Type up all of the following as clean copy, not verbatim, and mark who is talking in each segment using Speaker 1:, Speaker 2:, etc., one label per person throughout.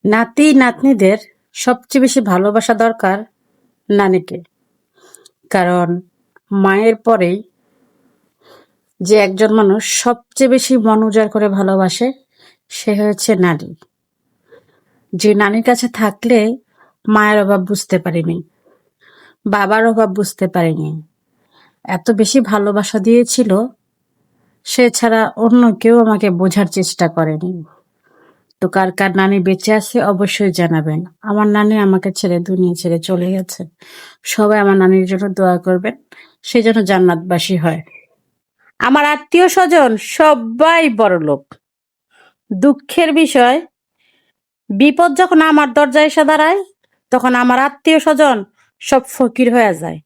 Speaker 1: নাতি নাতনিদের সবচেয়ে বেশি ভালোবাসা দরকার নানিকে। কারণ মায়ের পরেই যে একজন মানুষ সবচেয়ে বেশি মন উজাড় করে ভালোবাসে সে হচ্ছে নানি। যে নানির কাছে থাকলে মায়ের অভাব বুঝতে পারিনি, বাবার অভাব বুঝতে পারিনি, এত বেশি ভালোবাসা দিয়েছিল, সে ছাড়া অন্য কেউ আমাকে বোঝার চেষ্টা করেনি। তো কার কার নানি বেঁচে আছে অবশ্যই জানাবেন। আমার নানি আমাকে ছেড়ে দুনিয়া ছেড়ে চলে গেছে। সবাই আমার নানির জন্য দোয়া করবেন, সে যেন জান্নাতবাসী হয়। আমার আত্মীয় স্বজন সবাই বড়লোক। দুঃখের বিষয়, বিপদ যখন আমার দরজায় এসে দাঁড়ায় তখন আমার আত্মীয় স্বজন সব ফকির হয়ে যায়।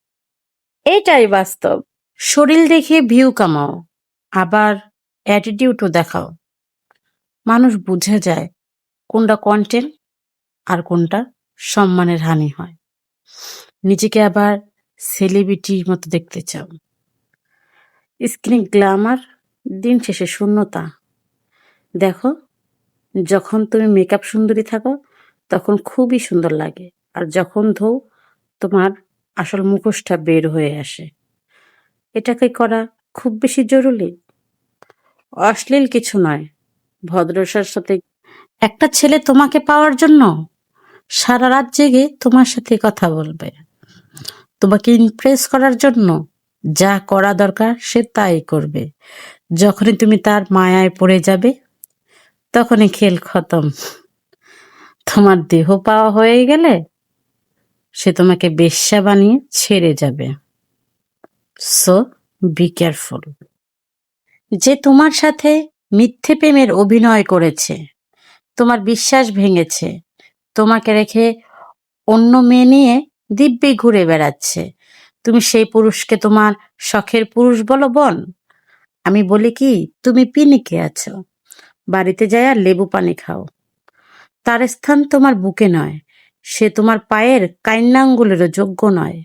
Speaker 1: এইটাই বাস্তব। শরীর দেখে ভিউ কামাও, আবার অ্যাটিটিউডও দেখাও। মানুষ বুঝে যায় কোনটা কন্টেন্ট আর কোনটা সম্মানের হানি হয়। নিজেকে আবার সেলিব্রিটির মতো দেখতে চাও, স্ক্রিন গ্ল্যামার, দিন শেষে শূন্যতা। দেখো, যখন তুমি মেকআপ সুন্দরী থাকো তখন খুবই সুন্দর লাগে, আর যখন ধো তোমার আসল মুখোশটা বের হয়ে আসে। এটাকে করা খুব বেশি জরুরি? অশ্লীল কিছু নয়, ভদ্রতার সাথে। একটা ছেলে তোমাকে পাওয়ার জন্য সারা রাত জেগে তোমার সাথে কথা বলবে। তোমাকে ইমপ্রেস করার জন্য যা করা দরকার সে তাই করবে। যখনই তুমি তার মায়ায় পড়ে যাবে তখনই খেল খতম। তোমার দেহ পাওয়া হয়ে গেলে সে তোমাকে বেশ্যা বানিয়ে ছেড়ে যাবে। So be careful. যে তোমার সাথে মিথ্যে প্রেমের অভিনয় করেছে, তোমার বিশ্বাস ভেঙেছে, তোমাকে রেখে অন্য মেয়ে নিয়ে দিব্যি ঘুরে বেড়াচ্ছে, তুমি সেই পুরুষকে তোমার শখের পুরুষ বলো বোন? আমি বলি কি, তুমি পিনিকে আছো, বাড়িতে যায়া লেবু পানি খাও। তার স্থান তোমার বুকে নয়, সে তোমার পায়ের কাইন্না আঙ্গুলেরও যোগ্য নয়।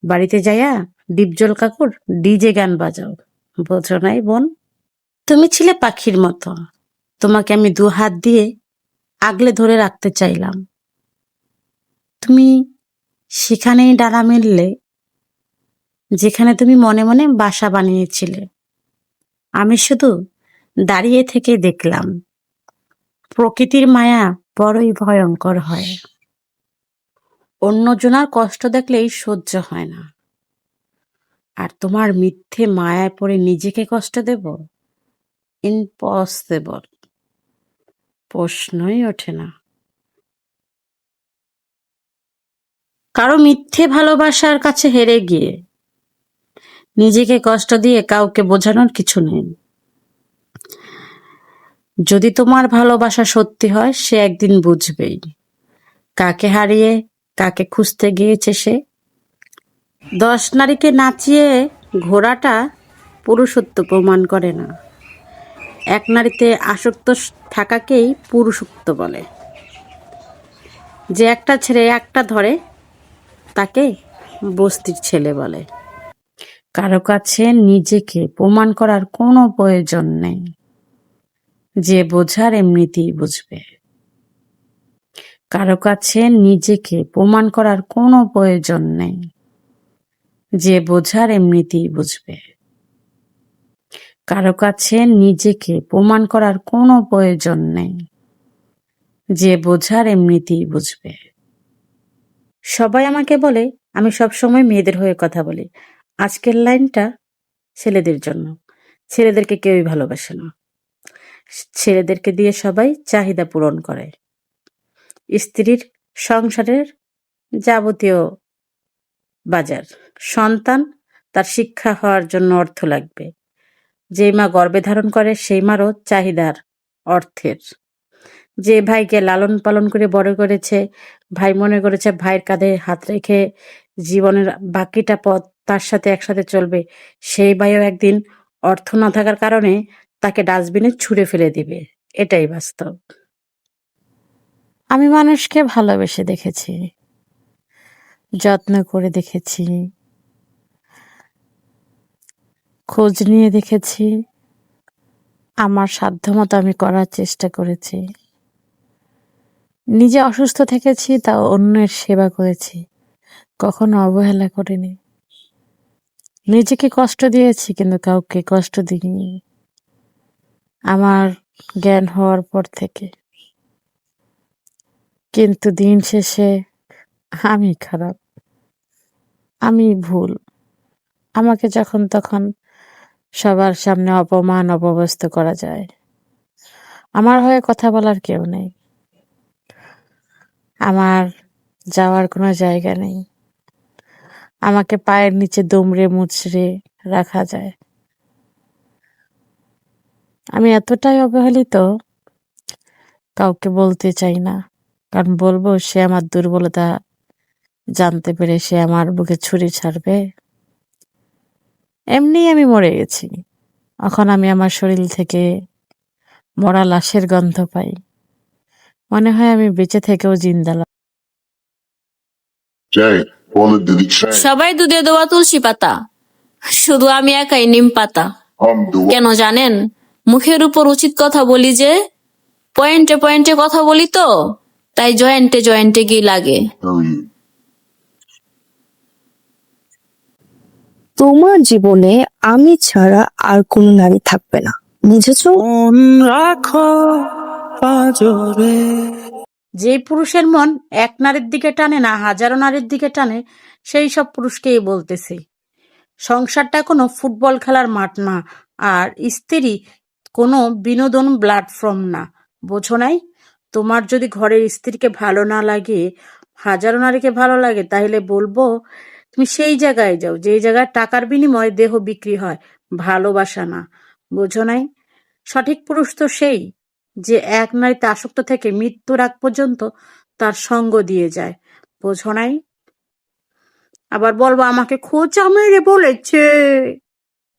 Speaker 1: বাড়িতে যায়া ডিপজল কাকুর ডিজে গান বাজাও। বোঝো নাই বোন? তুমি ছিলে পাখির মতো, তোমাকে আমি দু হাত দিয়ে আগলে ধরে রাখতে চাইলাম। তুমি সেখানেই ডানা মেললে যেখানে তুমি মনে মনে বাসা বানিয়েছিলে। আমি শুধু দাঁড়িয়ে থেকে দেখলাম। প্রকৃতির মায়া বড়ই ভয়ঙ্কর হয়। অন্যজনার কষ্ট দেখলেই সহ্য হয় না, আর তোমার মিথ্যে মায়ায় পড়ে নিজেকে কষ্ট দেব? ইম্পসিবল, প্রশ্নই ওঠে না। কারো মিথ্যে ভালোবাসার কাছে হেরে গিয়ে নিজেকে কষ্ট দিয়ে কাউকে বোঝানোর কিছু নেই। যদি তোমার ভালোবাসা সত্যি হয় সে একদিন বুঝবেই কাকে হারিয়ে কাকে খুঁজতে গিয়েছে সে। 10 নারীকে নাচিয়ে ঘোড়াটা পুরুষত্ব প্রমাণ করে না, এক নারীতে আসক্ত থাকাকেই পুরুষত্ব বলে। যে একটা ছেড়ে একটা ধরে তাকে বস্তির ছেলে বলে। কারো কাছে নিজেকে প্রমাণ করার কোনো প্রয়োজন নেই, যে বোঝার এমনিতেই বুঝবে। কারো কাছে নিজেকে প্রমাণ করার কোনো প্রয়োজন নেই, যে বোঝার এমনিতেই বুঝবে। কারো কাছে নিজেকে প্রমাণ করার কোনো প্রয়োজন নেই, যে বোঝার এমনিতেই বুঝবে। সবাই আমাকে বলে আমি সবসময় মেয়েদের হয়ে কথা বলি। আজকের লাইনটা ছেলেদের জন্য। ছেলেদেরকে কেউই ভালোবাসে না। ছেলেদেরকে দিয়ে সবাই চাহিদা পূরণ করে। স্ত্রীর সংসারের যাবতীয় বাজার, সন্তান তার শিক্ষা হওয়ার জন্য অর্থ লাগবে। যেই মা গর্ভে ধারণ করে সেই মারও চাহিদার অর্থের। যে ভাইকে লালন পালন করে বড় করেছে, ভাই মনে করেছে ভাইয়ের কাঁধে হাত রেখে জীবনের বাকিটা পথ তার সাথে একসাথে চলবে, সেই ভাইও একদিন অর্থ না থাকার কারণে তাকে ডাস্টবিনে ছুঁড়ে ফেলে দিবে। এটাই বাস্তব। আমি মানুষকে ভালোবেসে দেখেছি, যত্ন করে দেখেছি, খোঁজ নিয়ে দেখেছি, আমার সাধ্যমতো আমি করার চেষ্টা করেছি। নিজে অসুস্থ থেকেছি, তাও অন্যের সেবা করেছি, কখনো অবহেলা করিনি। নিজেকে কষ্ট দিয়েছি, কিন্তু কাউকে কষ্ট দিইনি। আমার জ্ঞান হওয়ার পর থেকে। কিন্তু দিন শেষে আমি খারাপ, আমি ভুল। আমাকে যখন তখন সবার সামনে অপমান অপদস্থ করা যায়। আমার হয়ে কথা বলার কেউ নেই, আমার যাওয়ার কোনো জায়গা নেই। আমাকে পায়ের নিচে দুমড়ে মুচড়ে রাখা যায়। আমি এতটাই অবহেলিত, কাউকে বলতে চাই না, কারণ বলবো সে আমার দুর্বলতা জানতে পেরে সে আমার বুকে ছুরি ছাড়বে। এমনি আমি মরে গেছি, এখন আমি আমার শরীর থেকে মরা লাশের গন্ধ পাই, মনে হয় আমি বেঁচে থেকেও জিন্দা।
Speaker 2: সবাই দুধে দেওয়া তুলসী পাতা, শুধু আমি একাই নিম পাতা। কেন জানেন? মুখের উপর উচিত কথা বলি যে, পয়েন্টে পয়েন্টে কথা বলি তো, তাই জয়েন্টে জয়েন্টে গিয়ে লাগে।
Speaker 3: তোমার জীবনে আমি ছাড়া আর কোনো নারী থাকবে না, বুঝেছো?
Speaker 1: যে পুরুষের মন এক নারীর দিকে টানে না, হাজারো নারীর দিকে টানে, সেই সব পুরুষকেই বলতেছি। সংসারটা কোনো ফুটবল খেলার মাঠ না, আর স্ত্রী কোনো বিনোদন প্ল্যাটফর্ম না, বোঝো নাই? তোমার যদি ঘরের স্ত্রীকে ভালো না লাগে, হাজারো নারীকে ভালো লাগে, তাহলে বলবো তুমি সেই জায়গায় যাও যে জায়গায় টাকার বিনিময়ে দেহ বিক্রি হয়, ভালোবাসা না, বোঝো নাই? সঠিক পুরুষ তো সেই যে এক নারীতে আসক্ত থেকে মৃত্যুর আগ পর্যন্ত তার সঙ্গ দিয়ে যায়, বোঝো নাই? আবার বলবো আমাকে খোঁচা মেরে বলেছে।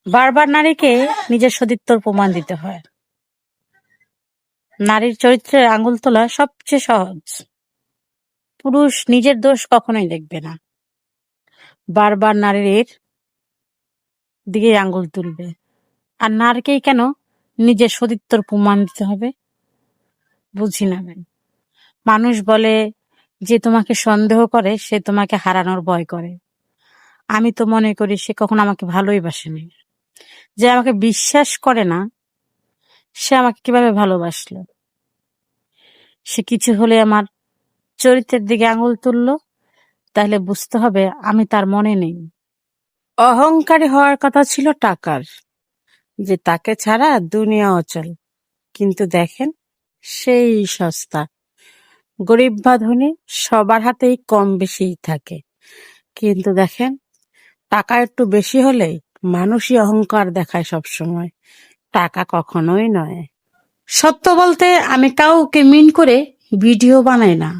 Speaker 1: বারবার নারীকে নিজের সতীত্বর প্রমাণ দিতে হয়। নারীর চরিত্রে আঙুল তোলা সবচেয়ে সহজ। পুরুষ নিজের দোষ কখনোই দেখবে না, বারবার নারীর দিকে আঙুল তুলবে। আর নারীকেই কেন নিজের সতীত্বর প্রমাণ দিতে হবে? বুঝি না ভাই। মানুষ বলে যে তোমাকে সন্দেহ করে সে তোমাকে হারানোর ভয় করে। আমি তো মনে করি সে কখনো আমাকে ভালোই বাসেনি। যে আমাকে বিশ্বাস করে না, সে আমাকে কিভাবে ভালোবাসলো? সে কিছু হলে আমার চরিত্রের দিকে আঙুল তুললো, তাহলে বুঝতে হবে আমি তার মনে নেই। অহংকারী হওয়ার কথা ছিল টাকার, যে তাকে ছাড়া দুনিয়া অচল। কিন্তু দেখেন, সেই সস্তা। গরিব বা ধনী সবার হাতেই কম বেশিই থাকে, কিন্তু দেখেন টাকা একটু বেশি হলেই মানুষই অহংকার দেখায় সবসময়, টাকা কখনোই নয়। সত্য বলতে আমি কাউকে মিন করে ভিডিও বানাই না,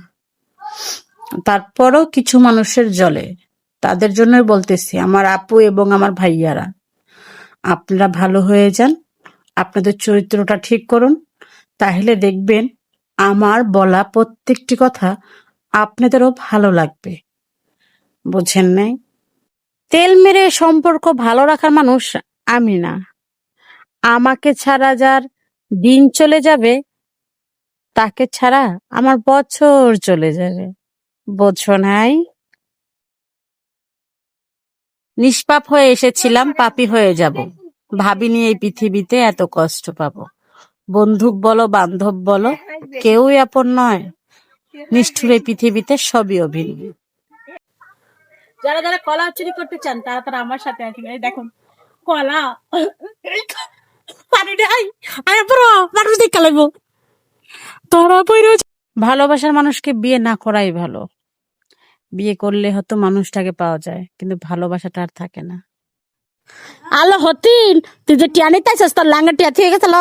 Speaker 1: তারপরও কিছু মানুষের জ্বলে। তাদের জন্যই বলতেছি, আমার আপু এবং আমার ভাইয়ারা, আপনারা ভালো হয়ে যান, আপনাদের চরিত্রটা ঠিক করুন, তাহলে দেখবেন আমার বলা প্রত্যেকটি কথা আপনাদেরও ভালো লাগবে। বুঝেন নাই? তেল মেরে সম্পর্ক ভালো রাখার মানুষ আমি না। আমাকে ছাড়া যার দিন চলে যাবে, তাকে ছাড়া আমার বছর চলে যাবে, বোঝো নাই? নিষ্পাপ হয়ে এসেছিলাম, পাপী হয়ে যাব। ভাবিনি এই পৃথিবীতে এত কষ্ট পাবো। বন্ধুক বলো বান্ধব বলো, কেউই আপন নয়। নিষ্ঠুর এই পৃথিবীতে সবই অভিনয়। যারা যারা কলা চুরি করতে চান তারা তারা আমার সাথে আসেন। এই দেখুন কলা, পানি নাই, আরে বড় মানুষ দেখতে লাগবো। তোরা বইরে ভালোবাসার মানুষকে বিয়ে না করাই ভালো। বিয়ে করলে হয়তো মানুষটাকে পাওয়া যায়, কিন্তু ভালোবাসাটা আর থাকে না। আলো হতিন, তুই যে টিয়ানি তাইছস তোর লাঙ্গা টিয়া থেকে গেছিল।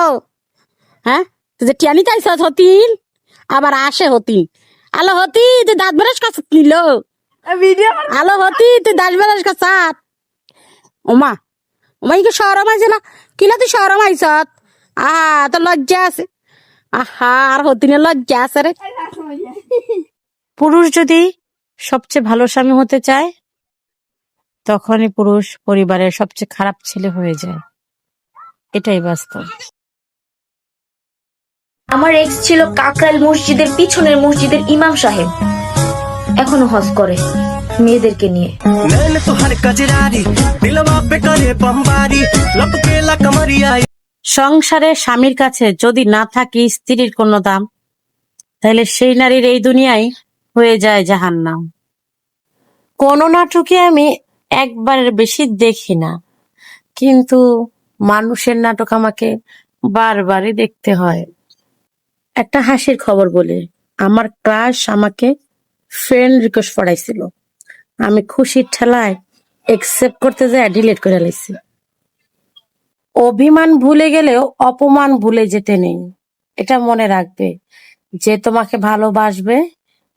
Speaker 1: হ্যাঁ, তুই যে টিয়ানি তাইছস হতিন, আবার আসে হতিন। আলো হতি তুই দাঁত ব্রাশ কাছ নিল। আলো হতি তুই দাঁত ব্রাশ কাছ। ওমা ওমা কি শরম আইছে না? কিলা তুই শরম আইছত? তোর লজ্জা আছে? আহা, আর হতিনের লজ্জা আছে রে। পুরুষ যদি সবচেয়ে ভালো স্বামী হতে চায়, তখনই পুরুষ পরিবারের সবচেয়ে খারাপ ছেলে হয়ে যায়। এটাই বাস্তব।
Speaker 4: আমার এক্স ছিল কাকরাইল মসজিদের পিছনের মসজিদের ইমাম সাহেব, এখনো হজ করে মেয়েদেরকে নিয়ে।
Speaker 5: नैन तुहर कजरारी दिलवा पे करे बमबारी लपके ला कमरिया।
Speaker 1: সংসারে স্বামীর কাছে যদি না থাকে স্ত্রীর কোনো দাম, তাহলে সেই নারীর এই দুনিয়ায় হয়ে যায় জাহান্নাম। কোনো নাটকে আমি একবারের বেশি দেখি না, কিন্তু মানুষের নাটক আমাকে বারবারই দেখতে হয়। একটা হাসির খবর বলি, আমার ক্রাশ আমাকে ফ্রেন্ড রিকোয়েস্ট পড়াইছিল, আমি খুশির ঠেলায় একসেপ্ট করতে যায় ডিলিট করে লাইছি। অভিমান ভুলে গেলেও অপমান ভুলে যেতে নেই, এটা মনে রাখবে। যে তোমাকে ভালোবাসবে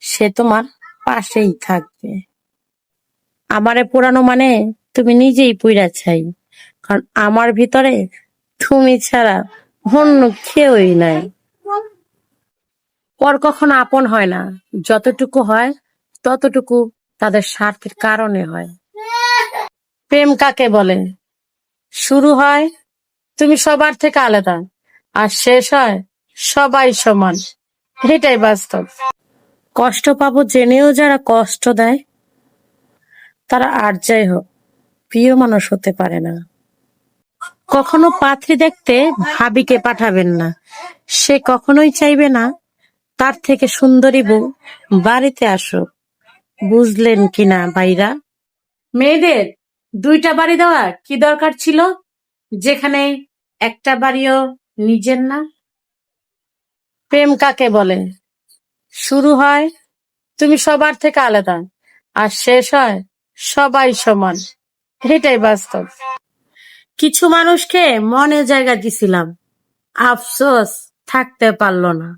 Speaker 1: সে তোমার পাশেই থাকবে। আমারে পোড়ানো মানে তুমি নিজেই পুইরা ছাই, কারণ আমার ভিতরে তুমি ছাড়া অন্য কেউই নাই। পর কখনো আপন হয় না, যতটুকু হয় ততটুকু তাদের স্বার্থের কারণে হয়। প্রেম কাকে বলে? শুরু হয় তুমি সবার থেকে আলাদা, আর শেষ হয় সবাই সমান। এটাই বাস্তব। কষ্ট পাবো জেনেও যারা কষ্ট দেয়, তারা আর যাই হোক প্রিয় মানুষ হতে পারে না। কখনো পাত্রী দেখতে ভাবিকে পাঠাবেন না, সে কখনোই চাইবে না তার থেকে সুন্দরী বউ বাড়িতে আসুক। বুঝলেন কিনা ভাইরা? মেয়েদের দুইটা বাড়ি দেওয়া কি দরকার ছিল, যেখানে একটা বাড়িও নিজের না? প্রেম কাকে বলে? শুরু হয় তুমি সবার থেকে আলাদা, আর শেষ হয় সবাই সমান। এটাই বাস্তব। কিছু মানুষকে মনে জায়গা দিছিলাম, আফসোস থাকতে পারলো না।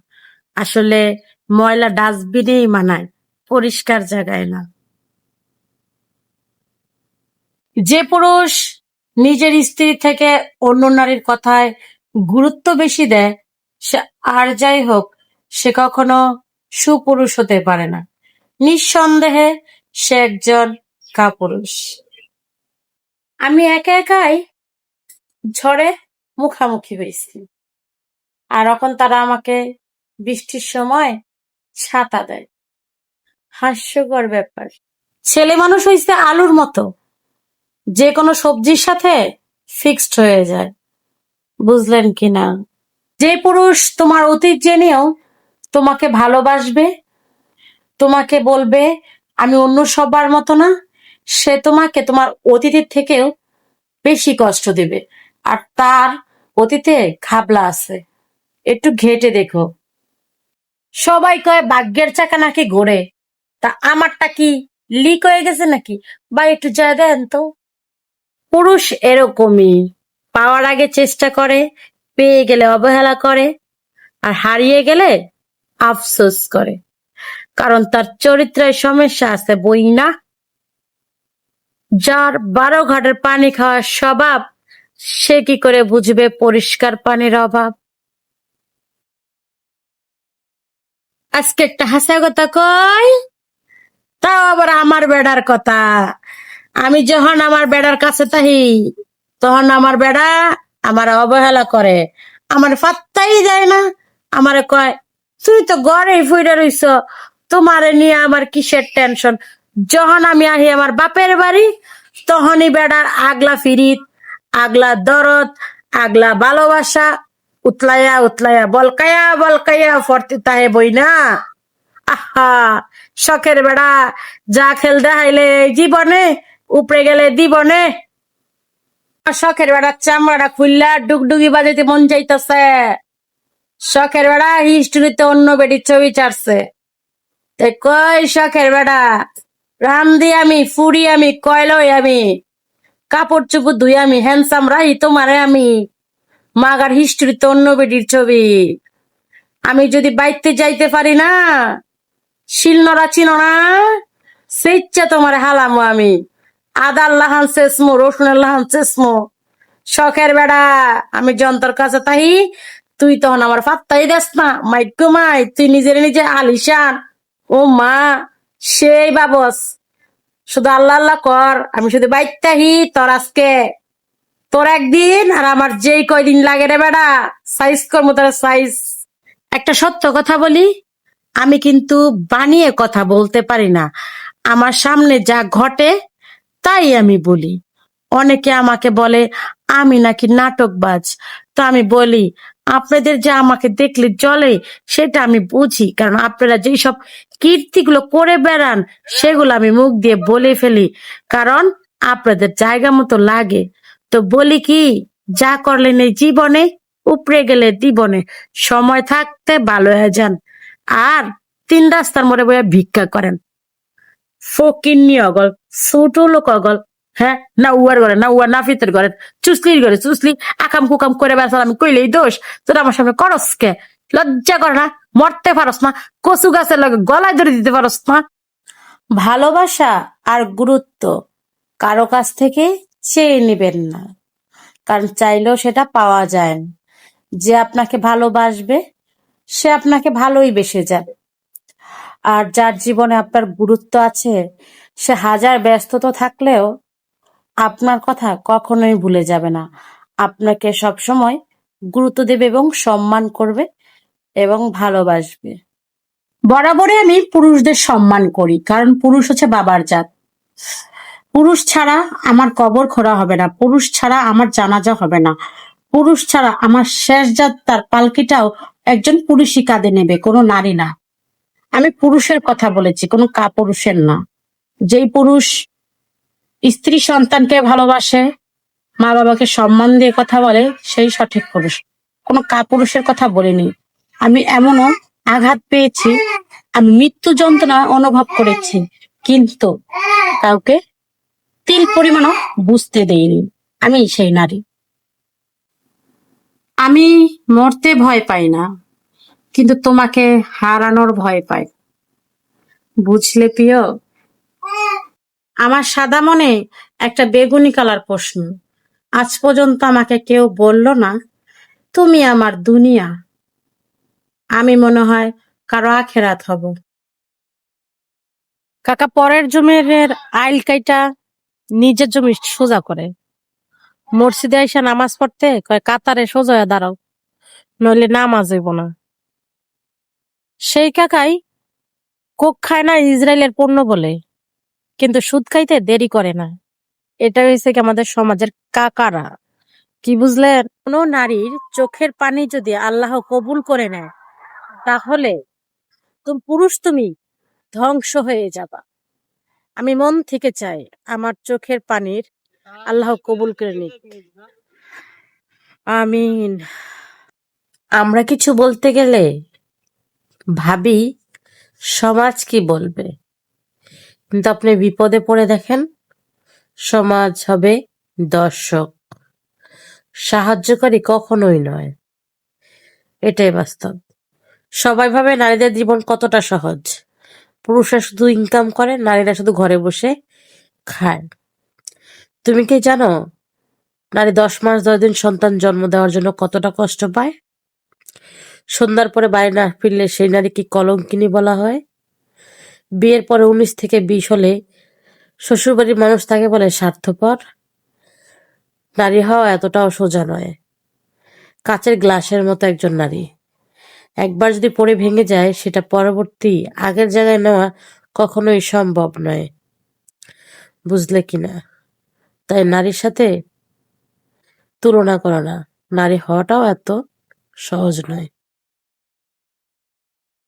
Speaker 1: আসলে ময়লা ডাস্টবিনেই মানায়, পরিষ্কার জায়গায় না। যে পুরুষ নিজের স্ত্রী থেকে অন্য নারীর কথায় গুরুত্ব বেশি দেয়, সে আর যাই হোক সে কখনো সুপুরুষ হতে পারে না। নিঃসন্দেহে সে একজন কাপুরুষ। আমি একা একাই ঝড়ে মুখামুখি হয়েছি, আর এখন তারা আমাকে বৃষ্টির সময় ছাতা দেয়। হাস্যকর ব্যাপার। ছেলে মানুষ হইছে আলুর মতো, যে কোনো সবজির সাথে ফিক্সড হয়ে যায়। বুঝলেন কিনা? যে পুরুষ তোমার অতীত জেনেও তোমাকে ভালোবাসবে, তোমাকে বলবে আমি অন্য সবার মতো না, সে তোমাকে তোমার অতীতের থেকেও বেশি কষ্ট দেবে। আর তার অতীতে ঘাবলা আছে, একটু ঘেটে দেখো। সবাই কয় ভাগ্যের চাকা নাকি ঘোরে, তা আমারটা কি লিক হয়ে গেছে নাকি? বা একটু যা দেন তো। পুরুষ এরকমই, পাওয়ার আগে চেষ্টা করে, পেয়ে গেলে অবহেলা করে, আর হারিয়ে গেলে আফসোস করে, কারণ তার চরিত্রের সমস্যা আছে। বই না? যার 12 ঘাটের পানি খাওয়ার স্বভাব, সে কি করে বুঝবে পরিষ্কার পানির অভাব? আজকে একটা হাসা কথা কই, তাও আবার আমার বেড়ার কথা। আমি যখন আমার বেড়ার কাছে তাহি, তখন আমার বেড়া আমার অবহেলা করে, আমার পাত্তাই দেয় না। আমারে কয় তুই তো ঘরে ফুইরা রইছ, তোমারে নিয়ে আমার কিসের টেনশন। যখন আমি আহি আমার বাপের বাড়ি, তখনই বেড়ার আগলা ফিরিত, আগলা দরদ, আগলা ভালোবাসা উতলাইয়া উতলাইয়া বলকাইয়া বলকাইয়া ফর্তি তাহে বই না। আহা, শখের বেড়া যা খেল দেখাইলে জীবনে, উপরে গেলে দিবনে। শখের বেড়া চামড়াটা খুললা ডুগডুগি বাজাইতে মন যাইতেছে। শখের বেড়া হিস্ট্রিতে অন্য বেটির ছবি চাটছে। কই শখের বেড়া, রান্ধি আমি, ফুড়ি আমি, কয়লই আমি, কাপড় চুপড় ধুই আমি, হ্যান্ডসাম রাহি তোমারে আমি। মাগার হিস্ট্রিতে অন্য বেটির ছবি। আমি যদি বাইতে যাইতে পারি না, শিলনোড়া চিনো না, স্বেচ্ছা তোমার হালামো আমি। আদার লাহান চেসমো, রসুনের লাহান চেসমো। শখের বেড়া, আমি যন্ত্র কাছে তাই, তুই তখন আমার পাত্তাই দেস না। মাইকো মাই, তুই নিজের নিজে আলিশান। ও মা, সেই বাবস, শুধু আল্লাহ আল্লাহ কর। আমি শুধু বাইতাহি তোর আজকে, তোর একদিন আর আমার যেই কয়দিন লাগে রে বেড়া, সাইজ কর মতো সাইজ। একটা সত্য কথা বলি, আমি কিন্তু বানিয়ে কথা বলতে পারি না। আমার সামনে যা ঘটে তাই আমি বলি। অনেকে আমাকে বলে আমি নাকি নাটকবাজ। তো আমি বলি, আপনাদের যে আমাকে দেখলে চলে সেটা আমি বুঝি, কারণ আপনারা যেই সব কীর্তিগুলো করে বেড়ান সেগুলো আমি মুখ দিয়ে বলে ফেলি, কারণ আপনাদের জায়গা মতো লাগে। তো বলি কি, যা করলেন এই জীবনে, উপরে গেলে জীবনে সময় থাকতে ভালো হয়ে যান, আর তিন রাস্তার মোড়ে বইয়া ভিক্ষা করেন। ফকিন্নি অগল, ছোট লোক অগল। হ্যাঁ, না উয়ার ঘরে, না উয়ার নাফিতের ঘরে, চুসলির ঘরে চুসলি আকাম কুকাম করে বেড়াল, আমি কইলেই দোষ। তোর আমার সামনে করস কে? লজ্জা করে না? মরতে পারস না? কচু গাছের লগে গলায় ধরে দিতে পারস না? ভালোবাসা আর গুরুত্ব কারো কাছ থেকে চেয়ে নেবেন না, কারণ চাইলেও সেটা পাওয়া যায় না। যে আপনাকে ভালোবাসবে সে আপনাকে ভালোই বেসে যাবে, আর যার জীবনে আপনার গুরুত্ব আছে সে হাজার ব্যস্ততা থাকলেও আপনার কথা কখনোই ভুলে যাবে না, আপনাকে সবসময় গুরুত্ব দেবে এবং সম্মান করবে এবং ভালোবাসবে। বরাবরই আমি পুরুষদের সম্মান করি, কারণ পুরুষ হচ্ছে বাবার জাত। পুরুষ ছাড়া আমার কবর খোঁড়া হবে না, পুরুষ ছাড়া আমার জানাজা হবে না, পুরুষ ছাড়া আমার শেষ যাত্রার পালকিটাও একজন পুরুষই কাঁধে নেবে, কোনো নারী না। আমি পুরুষের কথা বলেছি, কোনো কাপুরুষের না। যেই পুরুষ স্ত্রী সন্তানকে ভালোবাসে, মা বাবাকে সম্মান দিয়ে কথা বলে, সেই সঠিক পুরুষ, কোনো কাপুরুষের কথা বলিনি। আমি এমনও আঘাত পেয়েছি, আমি মৃত্যু যন্ত্রণা অনুভব করেছি, কিন্তু কাউকে তিল পরিমাণও বুঝতে দেইনি। আমি সেই নারী। আমি মরতে ভয় পাই না, কিন্তু তোমাকে হারানোর ভয় পাই, বুঝলে প্রিয়? আমার সাদা মনে একটা বেগুনি কালার প্রশ্ন। আজ পর্যন্ত আমাকে কেউ বলল না তুমি আমার দুনিয়া। আমি মনে হয় কারো আখেরাত হব। কাকা পরের জমির আইল কাইটা নিজের জমি সোজা করে, মসজিদে আইসা নামাজ পড়তে কয় কাতারে সোজা হয়ে দাঁড়াও, নইলে নামাজ হইব না। সেই কাকাই কোক খায় না ইসরায়েলের পণ্য বলে, কিন্তু সুদ খাইতে দেরি করে না। এটা হয়েছে কি আমাদের সমাজের কাকারা। কি বুঝলেন? কোনো নারীর চোখের পানি যদি আল্লাহ কবুল করে নেয়, তাহলে তুমি ধ্বংস হয়ে যাবা। আমি মন থেকে চাই আমার চোখের পানির আল্লাহ কবুল করে নিক, আমিন। আমরা কিছু বলতে গেলে ভাবি সমাজ কি বলবে, কিন্তু আপনি বিপদে পড়ে দেখেন সমাজ হবে দর্শক, সাহায্যকারী কখনোই নয়। এটাই বাস্তব। সবাই ভাবে নারীদের জীবন কতটা সহজ, পুরুষরা শুধু ইনকাম করে, নারীরা শুধু ঘরে বসে খায়। তুমি কি জানো নারী 10 মাস 10 দিন সন্তান জন্ম দেওয়ার জন্য কতটা কষ্ট পায়? সন্ধ্যার পরে বাড়ি না ফিরলে সেই নারীকে কলঙ্কিনী বলা হয়। বিয়ের পরে 19 থেকে 20 হলে শ্বশুরবাড়ির মানুষ তাকে বলে স্বার্থপর। নারী হওয়া এতটাও সোজা নয়। কাচের গ্লাসের মতো একজন নারী, একবার যদি পড়ে ভেঙে যায় সেটা পরবর্তী আগের জায়গায় নেওয়া কখনোই সম্ভব নয়, বুঝলে কিনা? তাই নারীর সাথে তুলনা করো না, নারী হওয়াটাও এত সহজ নয়।